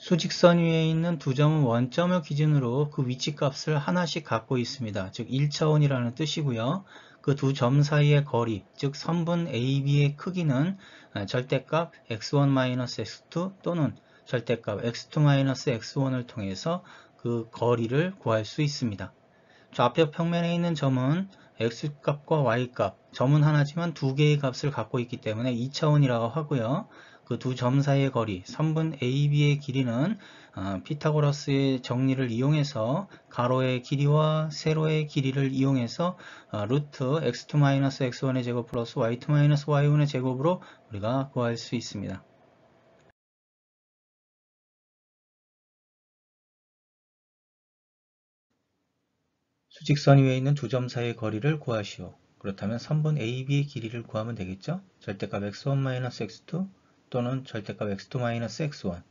수직선 위에 있는 두 점은 원점을 기준으로 그 위치값을 하나씩 갖고 있습니다. 즉 1차원이라는 뜻이고요. 그 두 점 사이의 거리, 즉 선분 AB의 크기는 절대값 x1-x2 또는 절대값 x2-x1을 통해서 그 거리를 구할 수 있습니다. 좌표 평면에 있는 점은 x값과 y값, 점은 하나지만 두 개의 값을 갖고 있기 때문에 2차원이라고 하고요. 그 두 점 사이의 거리, 선분 AB의 길이는 피타고라스의 정리를 이용해서 가로의 길이와 세로의 길이를 이용해서 루트 x2-x1의 제곱 플러스 y2-y1의 제곱으로 우리가 구할 수 있습니다. 수직선 위에 있는 두 점 사이의 거리를 구하시오. 그렇다면 선분 AB의 길이를 구하면 되겠죠? 절대값 x1-x2 또는 절대값 x2-x1.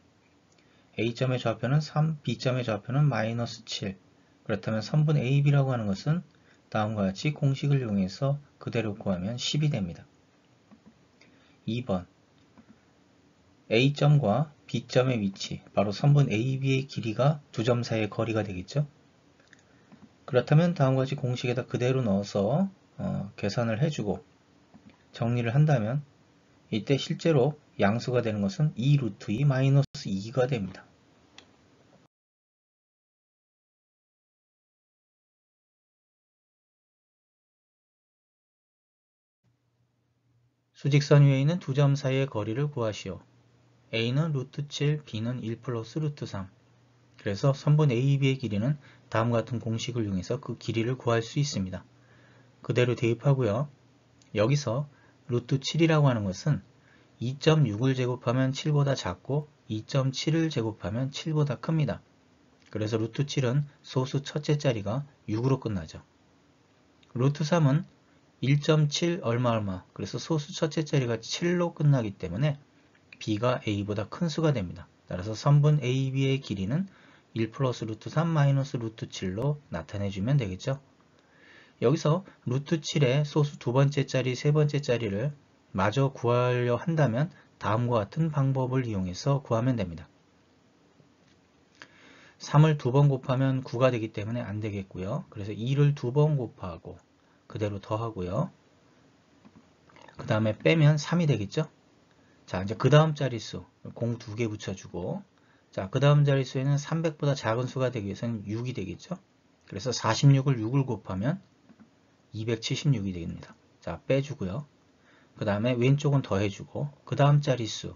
A점의 좌표는 3, B점의 좌표는 마이너스 7. 그렇다면 선분 AB라고 하는 것은 다음과 같이 공식을 이용해서 그대로 구하면 10이 됩니다. 2번 A점과 B점의 위치, 바로 선분 AB의 길이가 두 점 사이의 거리가 되겠죠? 그렇다면 다음과 같이 공식에다 그대로 넣어서 계산을 해주고 정리를 한다면 이때 실제로 양수가 되는 것은 2 루트 2 마이너스 2가 됩니다. 수직선 위에 있는 두 점 사이의 거리를 구하시오. A는 루트 7, B는 1 플러스 루트 3. 그래서 선분 AB의 길이는 다음과 같은 공식을 이용해서 그 길이를 구할 수 있습니다. 그대로 대입하고요. 여기서 루트 7이라고 하는 것은 2.6을 제곱하면 7보다 작고 2.7을 제곱하면 7보다 큽니다. 그래서 루트 7은 소수 첫째 자리가 6으로 끝나죠. 루트 3은 1.7 얼마 그래서 소수 첫째 자리가 7로 끝나기 때문에 B가 A보다 큰 수가 됩니다. 따라서 선분 AB의 길이는 1 플러스 루트 3 마이너스 루트 7로 나타내주면 되겠죠. 여기서 루트 7의 소수 두 번째 자리, 세 번째 자리를 마저 구하려 한다면 다음과 같은 방법을 이용해서 구하면 됩니다. 3을 두 번 곱하면 9가 되기 때문에 안 되겠고요. 그래서 2를 두 번 곱하고 그대로 더하고요. 그 다음에 빼면 3이 되겠죠. 자, 이제 그 다음 자릿수 공 2개 붙여주고, 자, 그 다음 자릿수에는 300보다 작은 수가 되기 위해서는 6이 되겠죠. 그래서 46을 6을 곱하면 276이 됩니다. 자, 빼주고요. 그 다음에 왼쪽은 더해주고, 그 다음 자릿수,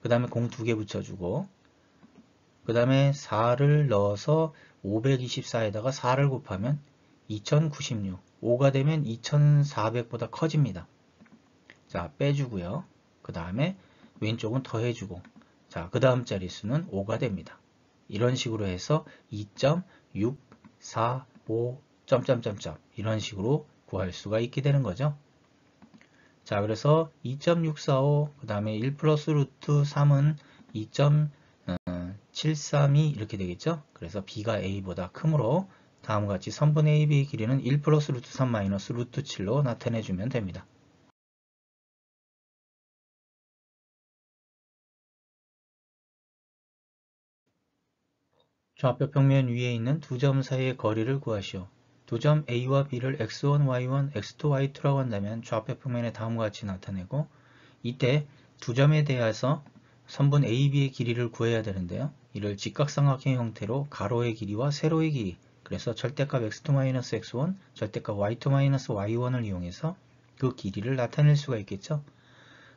그 다음에 공 2개 붙여주고, 그 다음에 4를 넣어서 524에다가 4를 곱하면 2096, 5가 되면 2400보다 커집니다. 자, 빼주고요. 그 다음에 왼쪽은 더해주고, 자, 그 다음 자릿수는 5가 됩니다. 이런 식으로 해서 2.645 점점점점 이런 식으로 구할 수가 있게 되는 거죠. 자, 그래서 2.645 그 다음에 1 플러스 루트 3은 2.732 이렇게 되겠죠. 그래서 B가 A보다 크므로 다음과 같이 선분 AB의 길이는 1 플러스 루트 3 마이너스 루트 7로 나타내주면 됩니다. 좌표 평면 위에 있는 두 점 사이의 거리를 구하시오. 두 점 A와 B를 x1, y1, x2, y2라고 한다면 좌표 평면에 다음과 같이 나타내고, 이때 두 점에 대해서 선분 AB의 길이를 구해야 되는데요. 이를 직각삼각형 형태로 가로의 길이와 세로의 길이, 그래서 절대값 x2-x1, 절대값 y2-y1을 이용해서 그 길이를 나타낼 수가 있겠죠.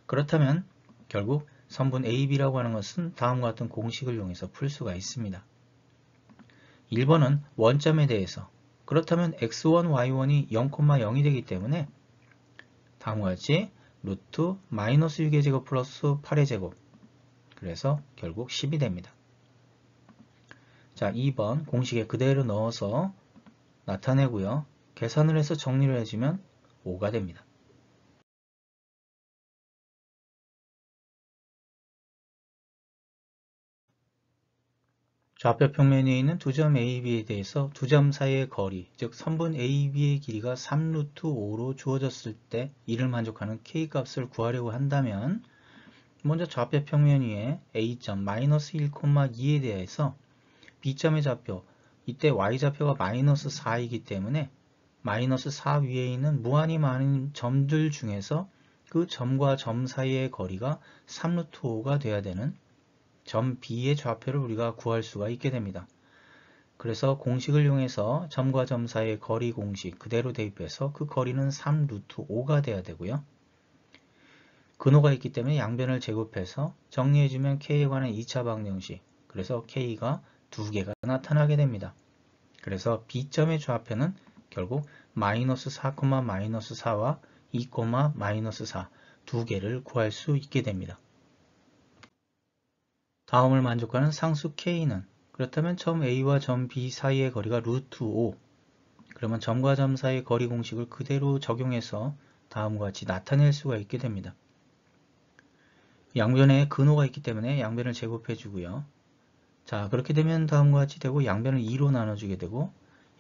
그렇다면 결국 선분 AB라고 하는 것은 다음과 같은 공식을 이용해서 풀 수가 있습니다. 1번은 원점에 대해서, 그렇다면 x1, y1이 0,0이 되기 때문에 다음과 같이 루트 마이너스 6의 제곱 플러스 8의 제곱, 그래서 결국 10이 됩니다. 자, 2번 공식에 그대로 넣어서 나타내고요. 계산을 해서 정리를 해주면 5가 됩니다. 좌표 평면에 있는 두 점 AB에 대해서 두 점 사이의 거리, 즉 선분 AB의 길이가 3루트 5로 주어졌을 때 이를 만족하는 K값을 구하려고 한다면 먼저 좌표 평면 위에 A점 마이너스 1,2에 대해서 B점의 좌표, 이때 Y좌표가 마이너스 4이기 때문에 마이너스 4 위에 있는 무한히 많은 점들 중에서 그 점과 점 사이의 거리가 3루트 5가 돼야 되는 점 B의 좌표를 우리가 구할 수가 있게 됩니다. 그래서 공식을 이용해서 점과 점 사이의 거리 공식 그대로 대입해서 그 거리는 3루트 5가 돼야 되고요. 근호가 있기 때문에 양변을 제곱해서 정리해주면 K에 관한 2차 방정식, 그래서 K가 2개가 나타나게 됩니다. 그래서 B점의 좌표는 결국 마이너스 4, 마이너스 4와 2, 마이너스 4 두 개를 구할 수 있게 됩니다. 다음을 만족하는 상수 K는 그렇다면 점 A와 점 B 사이의 거리가 루트 5, 그러면 점과 점 사이의 거리 공식을 그대로 적용해서 다음과 같이 나타낼 수가 있게 됩니다. 양변에 근호가 있기 때문에 양변을 제곱해 주고요. 자, 그렇게 되면 다음과 같이 되고 양변을 2로 나눠주게 되고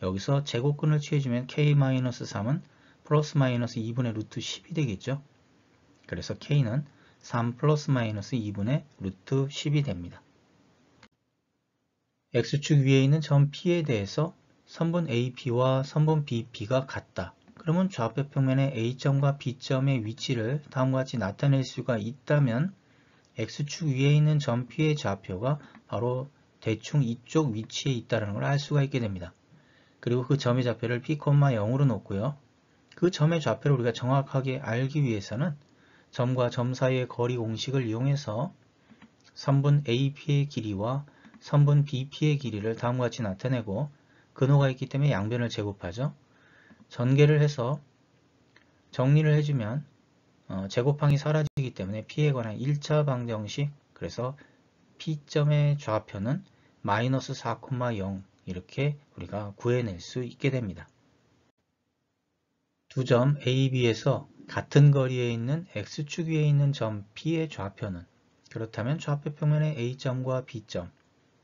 여기서 제곱근을 취해주면 K-3은 플러스 마이너스 2분의 루트 10이 되겠죠. 그래서 K는 3 플러스 마이너스 2분의 루트 10이 됩니다. X축 위에 있는 점 P에 대해서 선분 AP와 선분 BP가 같다. 그러면 좌표 평면에 A점과 B점의 위치를 다음과 같이 나타낼 수가 있다면 X축 위에 있는 점 P의 좌표가 바로 대충 이쪽 위치에 있다는 걸 알 수가 있게 됩니다. 그리고 그 점의 좌표를 P, 0으로 놓고요. 그 점의 좌표를 우리가 정확하게 알기 위해서는 점과 점 사이의 거리 공식을 이용해서 선분 AP의 길이와 선분 BP의 길이를 다음과 같이 나타내고 근호가 있기 때문에 양변을 제곱하죠. 전개를 해서 정리를 해주면 제곱항이 사라지기 때문에 P에 관한 1차 방정식, 그래서 P점의 좌표는 마이너스 4,0 이렇게 우리가 구해낼 수 있게 됩니다. 두 점 A, B에서 같은 거리에 있는 X축 위에 있는 점 P의 좌표는 그렇다면 좌표 평면의 A점과 B점,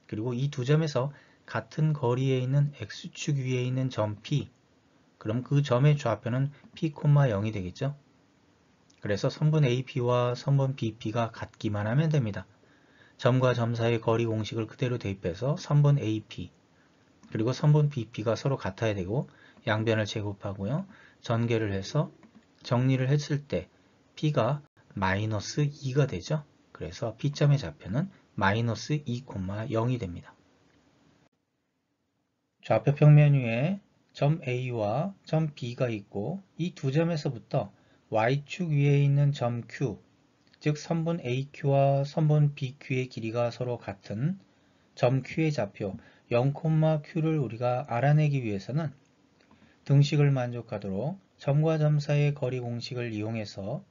그리고 이 두 점에서 같은 거리에 있는 X축 위에 있는 점 P, 그럼 그 점의 좌표는 P, 0이 되겠죠. 그래서 선분 AP와 선분 BP가 같기만 하면 됩니다. 점과 점 사이의 거리 공식을 그대로 대입해서 선분 AP 그리고 선분 BP가 서로 같아야 되고 양변을 제곱하고요. 전개를 해서 정리를 했을 때 P가 마이너스 2가 되죠. 그래서 P점의 좌표는 마이너스 2,0이 됩니다. 좌표 평면 위에 점 A와 점 B가 있고 이 두 점에서부터 Y축 위에 있는 점 Q, 즉 선분 AQ와 선분 BQ의 길이가 서로 같은 점 Q의 좌표 0,Q를 우리가 알아내기 위해서는 등식을 만족하도록 점과 점 사이의 거리 공식을 이용해서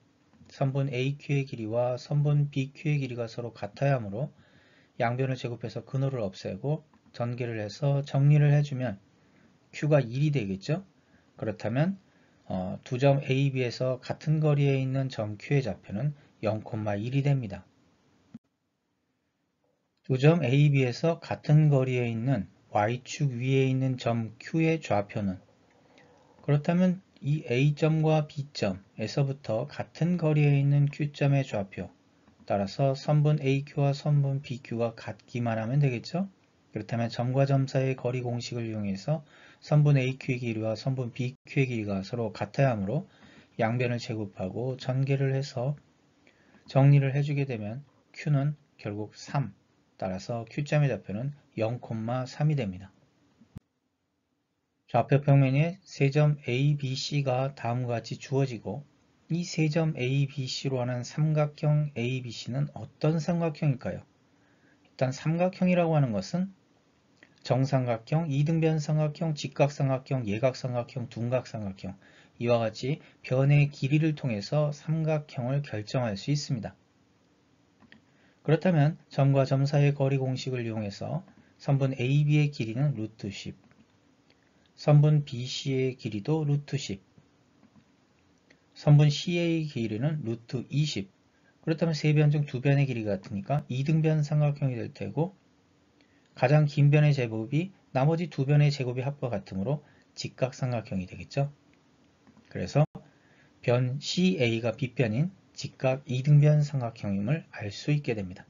선분 AQ의 길이와 선분 BQ의 길이가 서로 같아야 하므로 양변을 제곱해서 근호를 없애고 전개를 해서 정리를 해주면 Q가 1이 되겠죠. 그렇다면 두 점 A, B에서 같은 거리에 있는 점 Q의 좌표는 0,1이 됩니다. 두 점 A, B에서 같은 거리에 있는 Y축 위에 있는 점 Q의 좌표는 그렇다면 이 A점과 B점에서부터 같은 거리에 있는 Q점의 좌표, 따라서 선분 AQ와 선분 BQ가 같기만 하면 되겠죠. 그렇다면 점과 점 사이의 거리 공식을 이용해서 선분 AQ의 길이와 선분 BQ의 길이가 서로 같아야 하므로 양변을 제곱하고 전개를 해서 정리를 해주게 되면 Q는 결국 3, 따라서 Q점의 좌표는 0,3이 됩니다. 좌표 평면에 세 점 A, B, C가 다음과 같이 주어지고 이 세 점 A, B, C로 하는 삼각형 A, B, C는 어떤 삼각형일까요? 일단 삼각형이라고 하는 것은 정삼각형, 이등변 삼각형, 직각삼각형, 예각삼각형, 둔각삼각형 이와 같이 변의 길이를 통해서 삼각형을 결정할 수 있습니다. 그렇다면 점과 점 사이의 거리 공식을 이용해서 선분 AB의 길이는 루트 10, 선분 BC의 길이도 루트 10, 선분 CA의 길이는 루트 20. 그렇다면 세 변 중 두 변의 길이가 같으니까 이등변 삼각형이 될 테고 가장 긴 변의 제곱이 나머지 두 변의 제곱이 합과 같으므로 직각삼각형이 되겠죠. 그래서 변 CA가 B변인 직각 이등변 삼각형임을 알 수 있게 됩니다.